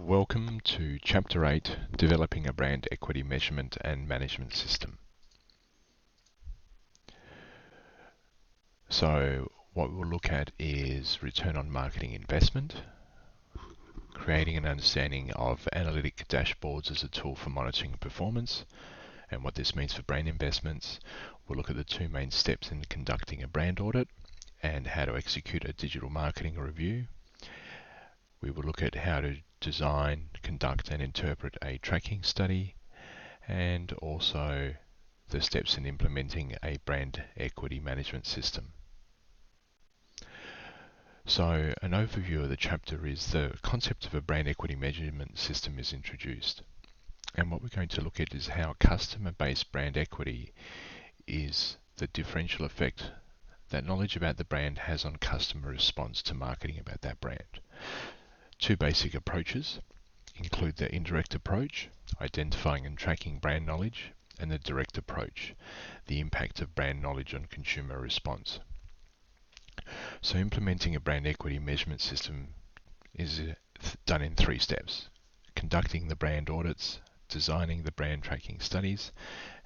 Welcome to Chapter 8, Developing a Brand Equity Measurement and Management System. So what we'll look at is return on marketing investment, creating an understanding of analytic dashboards as a tool for monitoring performance and what this means for brand investments. We'll look at the two main steps in conducting a brand audit and how to execute a digital marketing review. We will look at how to design, conduct and interpret a tracking study, and also the steps in implementing a brand equity management system. So an overview of the chapter is the concept of a brand equity measurement system is introduced. And what we're going to look at is how customer-based brand equity is the differential effect that knowledge about the brand has on customer response to marketing about that brand. Two basic approaches include the indirect approach, identifying and tracking brand knowledge, and the direct approach, the impact of brand knowledge on consumer response. So implementing a brand equity measurement system is done in three steps: conducting the brand audits, designing the brand tracking studies,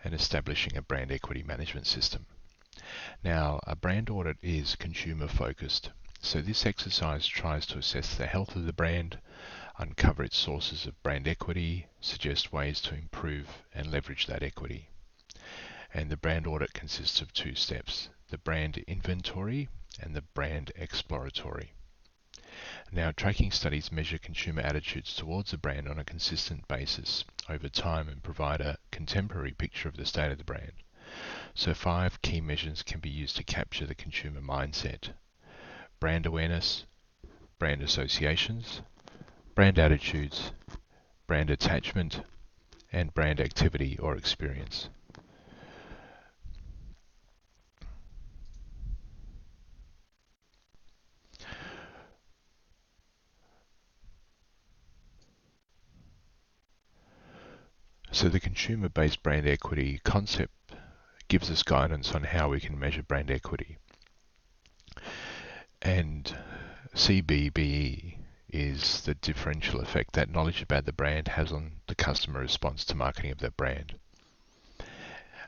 and establishing a brand equity management system. Now, a brand audit is consumer focused. So this exercise tries to assess the health of the brand, uncover its sources of brand equity, suggest ways to improve and leverage that equity. And the brand audit consists of two steps: the brand inventory and the brand exploratory. Now, tracking studies measure consumer attitudes towards a brand on a consistent basis over time and provide a contemporary picture of the state of the brand. So 5 key measures can be used to capture the consumer mindset: brand awareness, brand associations, brand attitudes, brand attachment, and brand activity or experience. So the consumer-based brand equity concept gives us guidance on how we can measure brand equity. And CBBE is the differential effect that knowledge about the brand has on the customer response to marketing of that brand.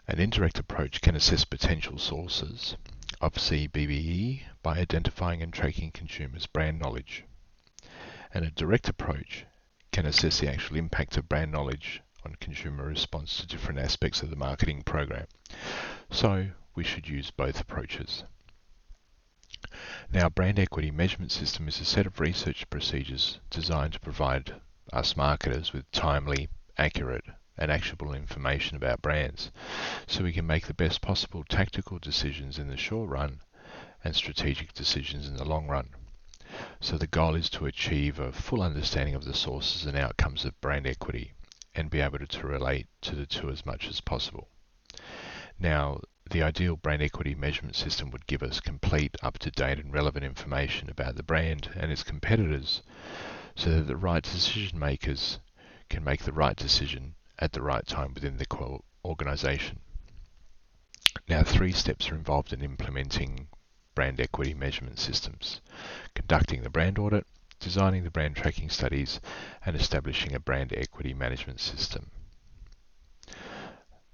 An indirect approach can assess potential sources of CBBE by identifying and tracking consumers' brand knowledge. And a direct approach can assess the actual impact of brand knowledge on consumer response to different aspects of the marketing program. So we should use both approaches. Now, brand equity measurement system is a set of research procedures designed to provide us marketers with timely, accurate, and actionable information about brands, so we can make the best possible tactical decisions in the short run and strategic decisions in the long run. So the goal is to achieve a full understanding of the sources and outcomes of brand equity and be able to relate to the two as much as possible. Now, the ideal brand equity measurement system would give us complete, up-to-date and relevant information about the brand and its competitors, so that the right decision makers can make the right decision at the right time within the organization. Now, 3 steps are involved in implementing brand equity measurement systems: conducting the brand audit, designing the brand tracking studies, and establishing a brand equity management system.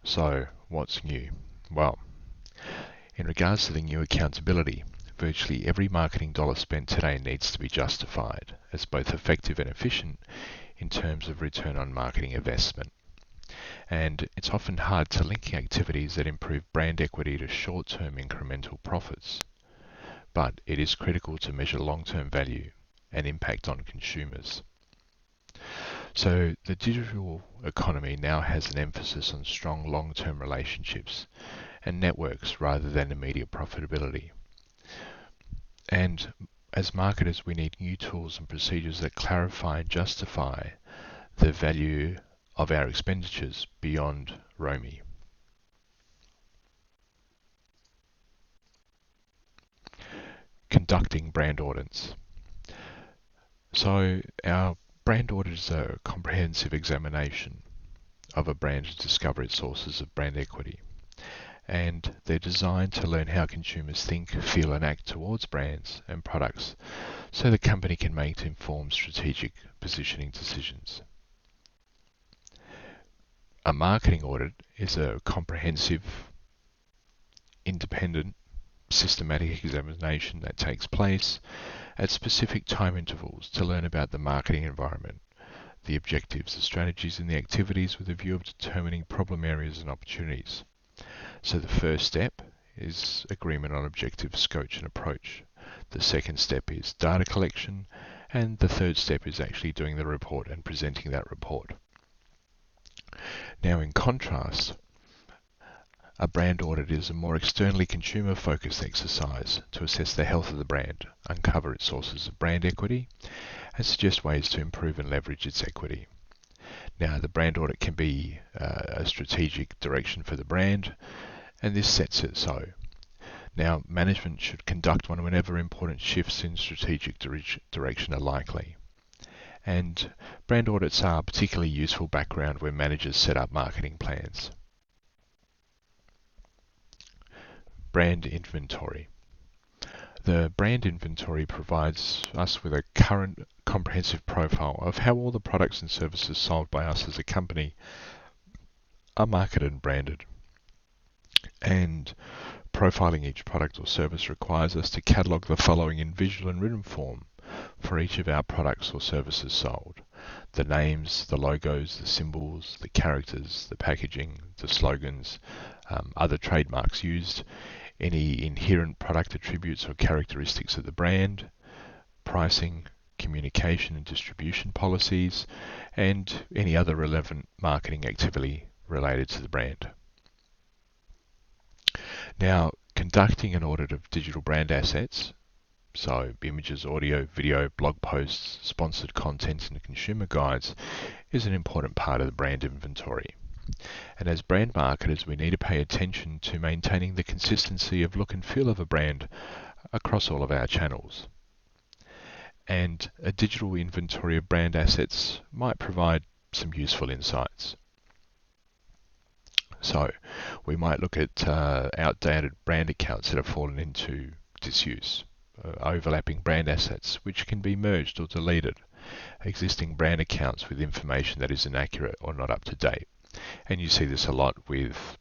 So, what's new? Well, in regards to the new accountability, virtually every marketing dollar spent today needs to be justified as both effective and efficient in terms of return on marketing investment. And it's often hard to link activities that improve brand equity to short-term incremental profits. But it is critical to measure long-term value and impact on consumers. So the digital economy now has an emphasis on strong long-term relationships and networks rather than immediate profitability. And as marketers, we need new tools and procedures that clarify and justify the value of our expenditures beyond ROMI. Conducting brand audits. So our brand audit is a comprehensive examination of a brand to discover its sources of brand equity. And they're designed to learn how consumers think, feel and act towards brands and products so the company can make informed strategic positioning decisions. A marketing audit is a comprehensive, independent, systematic examination that takes place at specific time intervals to learn about the marketing environment, the objectives, the strategies and the activities with a view of determining problem areas and opportunities. So the first step is agreement on objective, scope and approach. The second step is data collection, and the third step is actually doing the report and presenting that report. Now in contrast, a brand audit is a more externally consumer-focused exercise to assess the health of the brand, uncover its sources of brand equity, and suggest ways to improve and leverage its equity. Now, the brand audit can be a strategic direction for the brand, and this sets it so. Now, management should conduct one whenever important shifts in strategic direction are likely. And brand audits are particularly useful background where managers set up marketing plans. Brand inventory. The brand inventory provides us with a current comprehensive profile of how all the products and services sold by us as a company are marketed and branded. And profiling each product or service requires us to catalogue the following in visual and written form for each of our products or services sold. The names, the logos, the symbols, the characters, the packaging, the slogans, other trademarks used, any inherent product attributes or characteristics of the brand, pricing, communication and distribution policies, and any other relevant marketing activity related to the brand. Now, conducting an audit of digital brand assets, so images, audio, video, blog posts, sponsored content and consumer guides, is an important part of the brand inventory. And as brand marketers, we need to pay attention to maintaining the consistency of look and feel of a brand across all of our channels. And a digital inventory of brand assets might provide some useful insights. So we might look at outdated brand accounts that have fallen into disuse, overlapping brand assets which can be merged or deleted, existing brand accounts with information that is inaccurate or not up to date. And you see this a lot with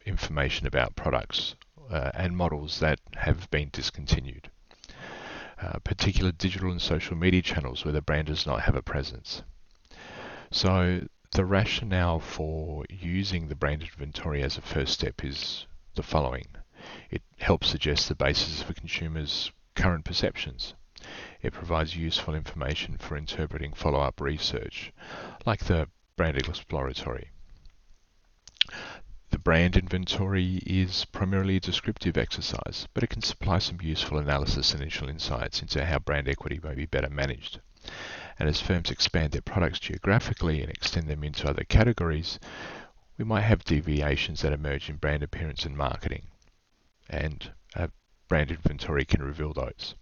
information about products and models that have been discontinued. Particular digital and social media channels where the brand does not have a presence. So the rationale for using the brand inventory as a first step is the following. It helps suggest the basis of a consumer's current perceptions. It provides useful information for interpreting follow-up research, like the brand Exploratory. The brand inventory is primarily a descriptive exercise, but it can supply some useful analysis and initial insights into how brand equity may be better managed. And as firms expand their products geographically and extend them into other categories, we might have deviations that emerge in brand appearance and marketing. And a brand inventory can reveal those.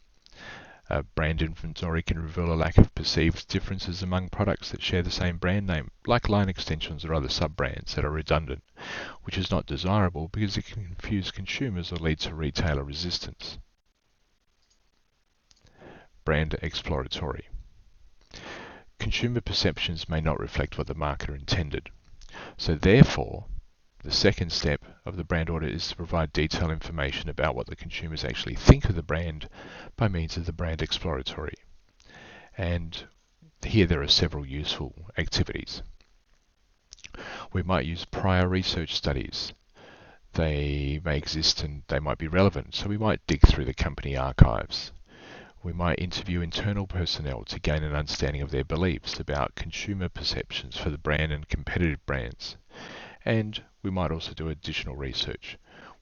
A brand inventory can reveal a lack of perceived differences among products that share the same brand name, like line extensions or other sub-brands that are redundant, which is not desirable because it can confuse consumers or lead to retailer resistance. Brand exploratory. Consumer perceptions may not reflect what the marketer intended. So therefore, the second step of the brand audit is to provide detailed information about what the consumers actually think of the brand by means of the brand exploratory. And here there are several useful activities. We might use prior research studies. They may exist and they might be relevant, so we might dig through the company archives. We might interview internal personnel to gain an understanding of their beliefs about consumer perceptions for the brand and competitive brands. And we might also do additional research,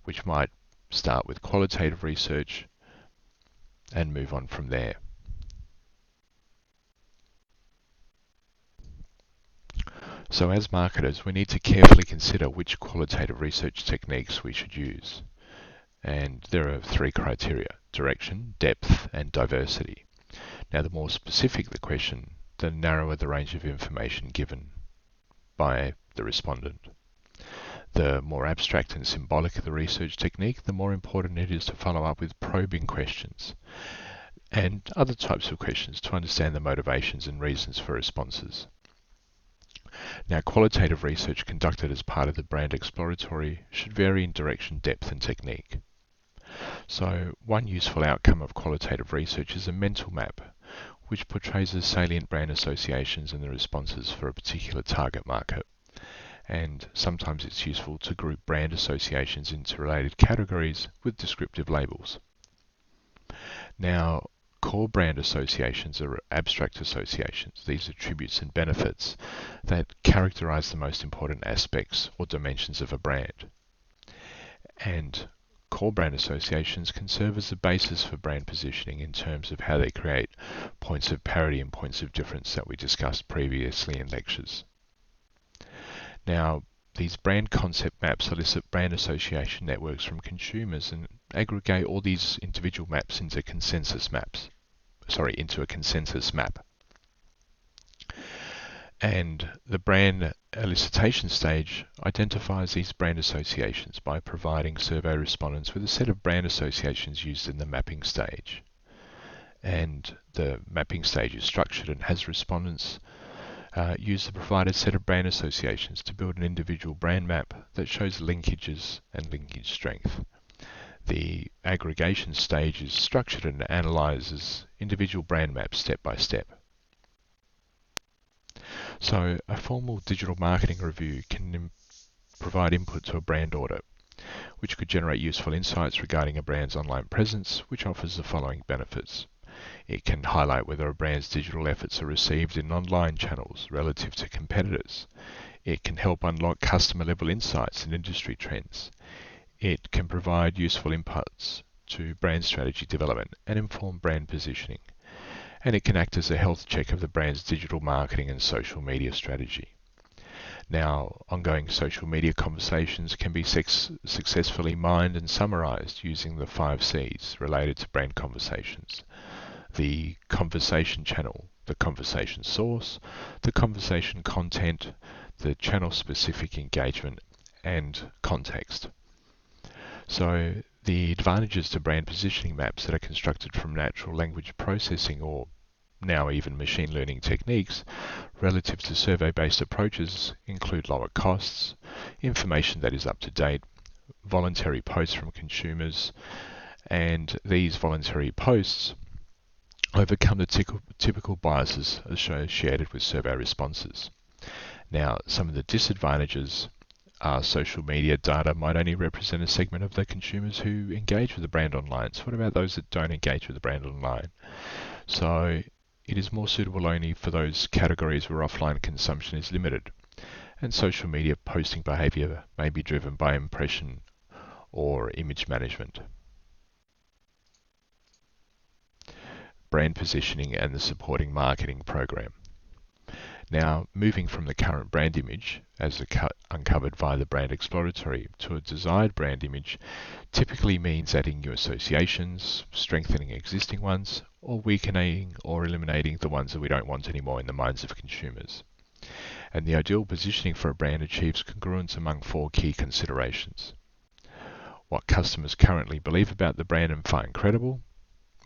which might start with qualitative research and move on from there. So as marketers, we need to carefully consider which qualitative research techniques we should use. And there are three criteria: direction, depth, and diversity. Now, the more specific the question, the narrower the range of information given by the respondent. The more abstract and symbolic the research technique, the more important it is to follow up with probing questions. and other types of questions to understand the motivations and reasons for responses. Now, qualitative research conducted as part of the brand exploratory should vary in direction, depth, and technique. So, one useful outcome of qualitative research is a mental map, which portrays the salient brand associations and the responses for a particular target market. And sometimes it's useful to group brand associations into related categories with descriptive labels. Now, core brand associations are abstract associations. These are attributes and benefits that characterize the most important aspects or dimensions of a brand. And core brand associations can serve as the basis for brand positioning in terms of how they create points of parity and points of difference that we discussed previously in lectures. Now, these brand concept maps elicit brand association networks from consumers and aggregate all these individual maps into a consensus map. And the brand elicitation stage identifies these brand associations by providing survey respondents with a set of brand associations used in the mapping stage. And the mapping stage is structured and has respondents use the provided set of brand associations to build an individual brand map that shows linkages and linkage strength. The aggregation stage is structured and analyzes individual brand maps step by step. So a formal digital marketing review can provide input to a brand audit, which could generate useful insights regarding a brand's online presence, which offers the following benefits. It can highlight whether a brand's digital efforts are received in online channels relative to competitors. It can help unlock customer-level insights and industry trends. It can provide useful inputs to brand strategy development and inform brand positioning. And it can act as a health check of the brand's digital marketing and social media strategy. Now, ongoing social media conversations can be successfully mined and summarized using the 5 C's related to brand conversations. The conversation channel, the conversation source, the conversation content, the channel-specific engagement, and context. So the advantages to brand positioning maps that are constructed from natural language processing or now even machine learning techniques relative to survey-based approaches include lower costs, information that is up to date, voluntary posts from consumers, and these voluntary posts overcome the typical biases associated with survey responses. Now, some of the disadvantages are social media data might only represent a segment of the consumers who engage with the brand online. So what about those that don't engage with the brand online? So it is more suitable only for those categories where offline consumption is limited. And social media posting behavior may be driven by impression or image management. Brand positioning and the supporting marketing program. Now, moving from the current brand image, as uncovered via the brand exploratory, to a desired brand image typically means adding new associations, strengthening existing ones, or weakening or eliminating the ones that we don't want anymore in the minds of consumers. And the ideal positioning for a brand achieves congruence among 4 key considerations. What customers currently believe about the brand and find credible,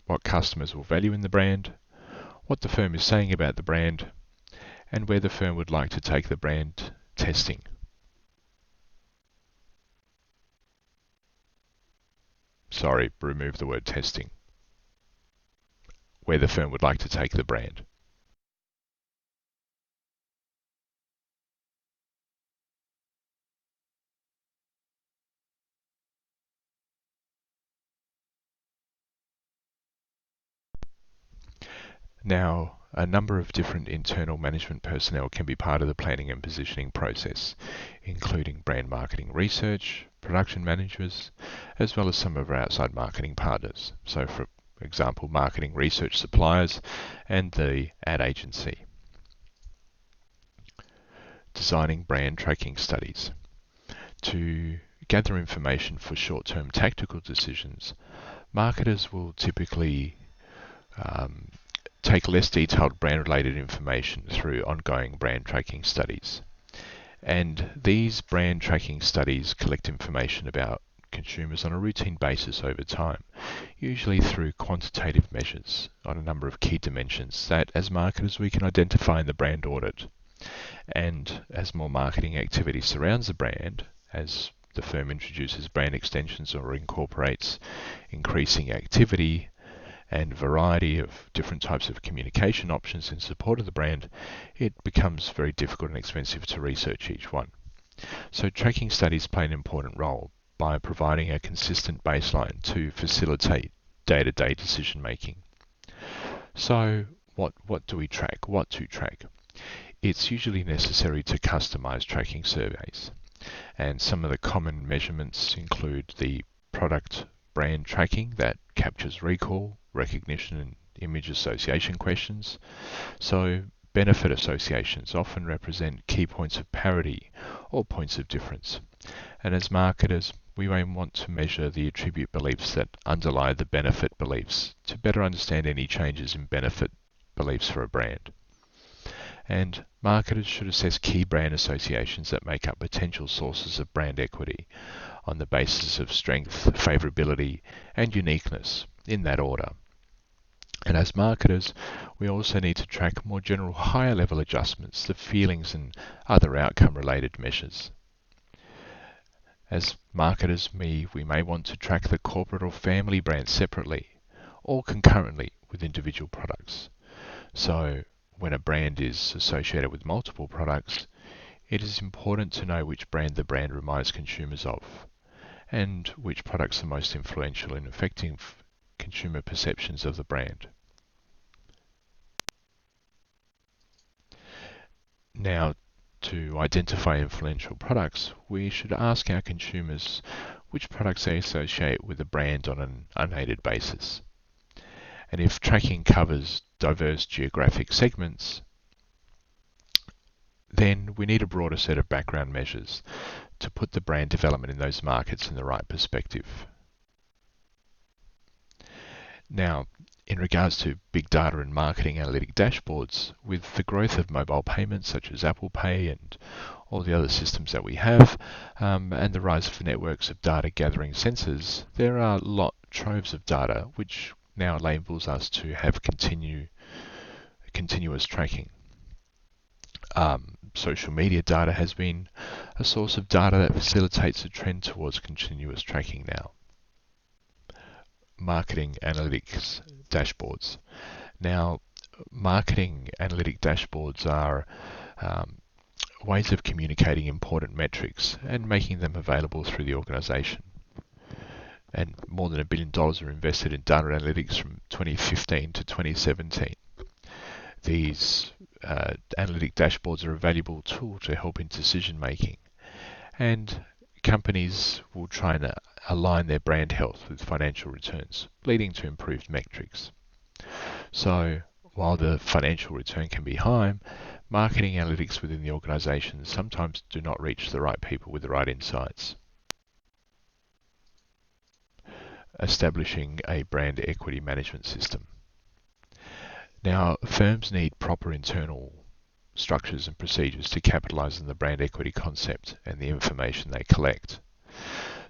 what customers will value in the brand, what the firm is saying about the brand, and where the firm would like to take the brand testing. Sorry, remove the word testing. Where the firm would like to take the brand. Now, a number of different internal management personnel can be part of the planning and positioning process, including brand marketing research, production managers, as well as some of our outside marketing partners. So for example, marketing research suppliers and the ad agency. Designing brand tracking studies. To gather information for short-term tactical decisions, marketers will typically take less detailed brand-related information through ongoing brand tracking studies. And these brand tracking studies collect information about consumers on a routine basis over time, usually through quantitative measures on a number of key dimensions that, as marketers, we can identify in the brand audit. And as more marketing activity surrounds the brand, as the firm introduces brand extensions or incorporates increasing activity and variety of different types of communication options in support of the brand, it becomes very difficult and expensive to research each one. So tracking studies play an important role by providing a consistent baseline to facilitate day-to-day decision making. So what do we track? What to track? It's usually necessary to customize tracking surveys. And some of the common measurements include the product brand tracking that captures recall, recognition, and image association questions. So benefit associations often represent key points of parity or points of difference. And as marketers, we may want to measure the attribute beliefs that underlie the benefit beliefs to better understand any changes in benefit beliefs for a brand. And marketers should assess key brand associations that make up potential sources of brand equity on the basis of strength, favorability, and uniqueness, in that order. And as marketers, we also need to track more general higher level adjustments, the feelings and other outcome related measures. As marketers, we may want to track the corporate or family brands separately or concurrently with individual products. So when a brand is associated with multiple products, it is important to know which brand the brand reminds consumers of and which products are most influential in affecting consumer perceptions of the brand. Now, to identify influential products, we should ask our consumers which products they associate with the brand on an unaided basis. And if tracking covers diverse geographic segments, then we need a broader set of background measures to put the brand development in those markets in the right perspective. Now, in regards to big data and marketing analytic dashboards, with the growth of mobile payments such as Apple Pay and all the other systems that we have, and the rise of networks of data gathering sensors, there are troves of data which now enables us to have continuous tracking. Social media data has been a source of data that facilitates a trend towards continuous tracking now. Marketing analytics dashboards. Now, marketing analytic dashboards are ways of communicating important metrics and making them available through the organization. And more than $1 billion are invested in data analytics from 2015 to 2017. These analytic dashboards are a valuable tool to help in decision making, and companies will try and align their brand health with financial returns, leading to improved metrics. So while the financial return can be high, marketing analytics within the organization sometimes do not reach the right people with the right insights. Establishing a brand equity management system. Now, firms need proper internal structures and procedures to capitalize on the brand equity concept and the information they collect.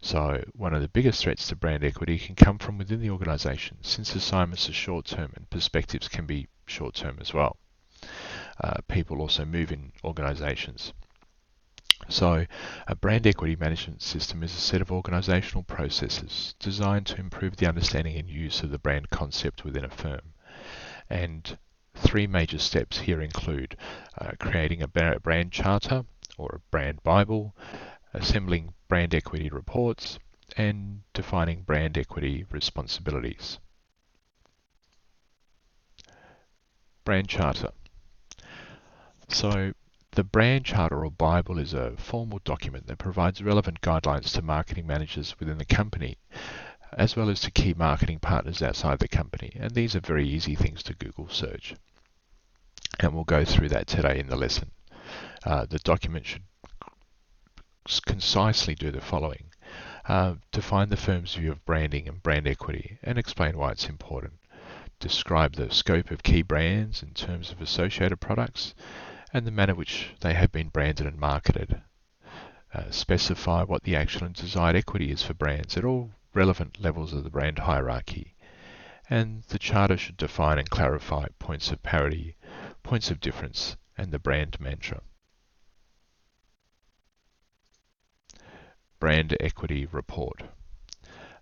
So one of the biggest threats to brand equity can come from within the organization, since assignments are short-term and perspectives can be short-term as well. People also move in organizations. So a brand equity management system is a set of organizational processes designed to improve the understanding and use of the brand concept within a firm. And three major steps here include creating a brand charter or a brand Bible, assembling brand equity reports, and defining brand equity responsibilities. Brand charter. So the brand charter or Bible is a formal document that provides relevant guidelines to marketing managers within the company, as well as to key marketing partners outside the company. And these are very easy things to Google search. And we'll go through that today in the lesson. The document should concisely do the following. Define the firm's view of branding and brand equity and explain why it's important. Describe the scope of key brands in terms of associated products and the manner which they have been branded and marketed. specify what the actual and desired equity is for brands at all relevant levels of the brand hierarchy. And the charter should define and clarify points of parity, points of difference, and the brand mantra. Brand equity report.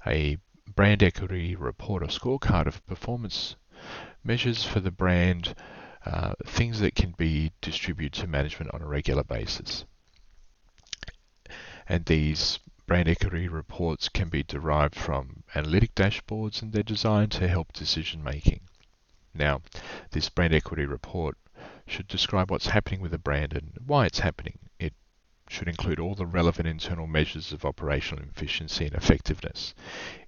A brand equity report or scorecard of performance measures for the brand things that can be distributed to management on a regular basis. And these brand equity reports can be derived from analytic dashboards, and they're designed to help decision making. Now, this brand equity report should describe what's happening with the brand and why it's happening. It should include all the relevant internal measures of operational efficiency and effectiveness.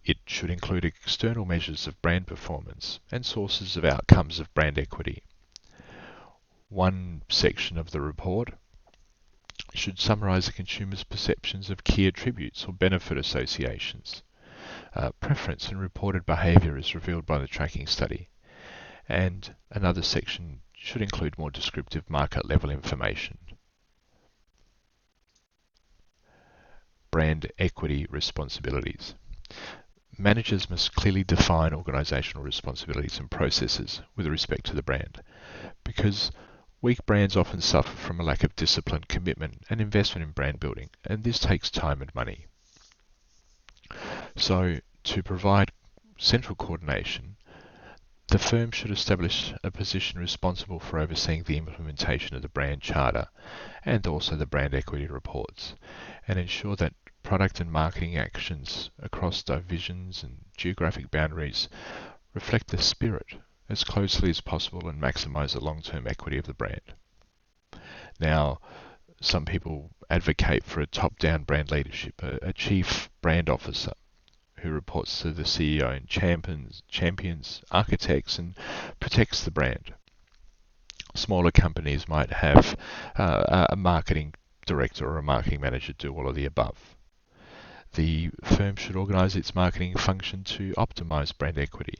It should include external measures of brand performance and sources of outcomes of brand equity. One section of the report should summarize the consumer's perceptions of key attributes or benefit associations. Preference and reported behavior is revealed by the tracking study. And another section should include more descriptive market level information. Brand equity responsibilities. Managers must clearly define organisational responsibilities and processes with respect to the brand, because weak brands often suffer from a lack of discipline, commitment and investment in brand building, and this takes time and money. So, to provide central coordination, the firm should establish a position responsible for overseeing the implementation of the brand charter and also the brand equity reports, and ensure that product and marketing actions across divisions and geographic boundaries reflect the spirit as closely as possible and maximize the long-term equity of the brand. Now, some people advocate for a top-down brand leadership, a chief brand officer who reports to the CEO and champions, architects and protects the brand. Smaller companies might have a marketing director or a marketing manager do all of the above. The firm should organise its marketing function to optimise brand equity.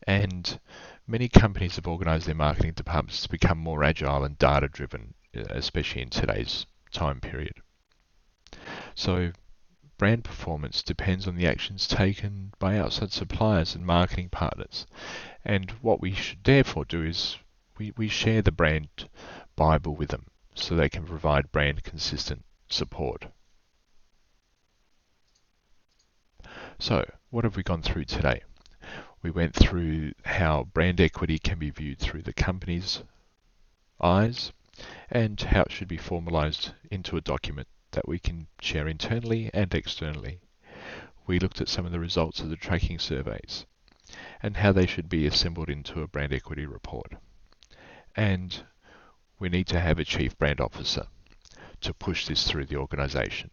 And many companies have organised their marketing departments to become more agile and data-driven, especially in today's time period. So, brand performance depends on the actions taken by outside suppliers and marketing partners. And what we should therefore do is we share the brand Bible with them so they can provide brand consistent support. So, what have we gone through today? We went through how brand equity can be viewed through the company's eyes and how it should be formalized into a document that we can share internally and externally. We looked at some of the results of the tracking surveys and how they should be assembled into a brand equity report. And we need to have a chief brand officer to push this through the organisation.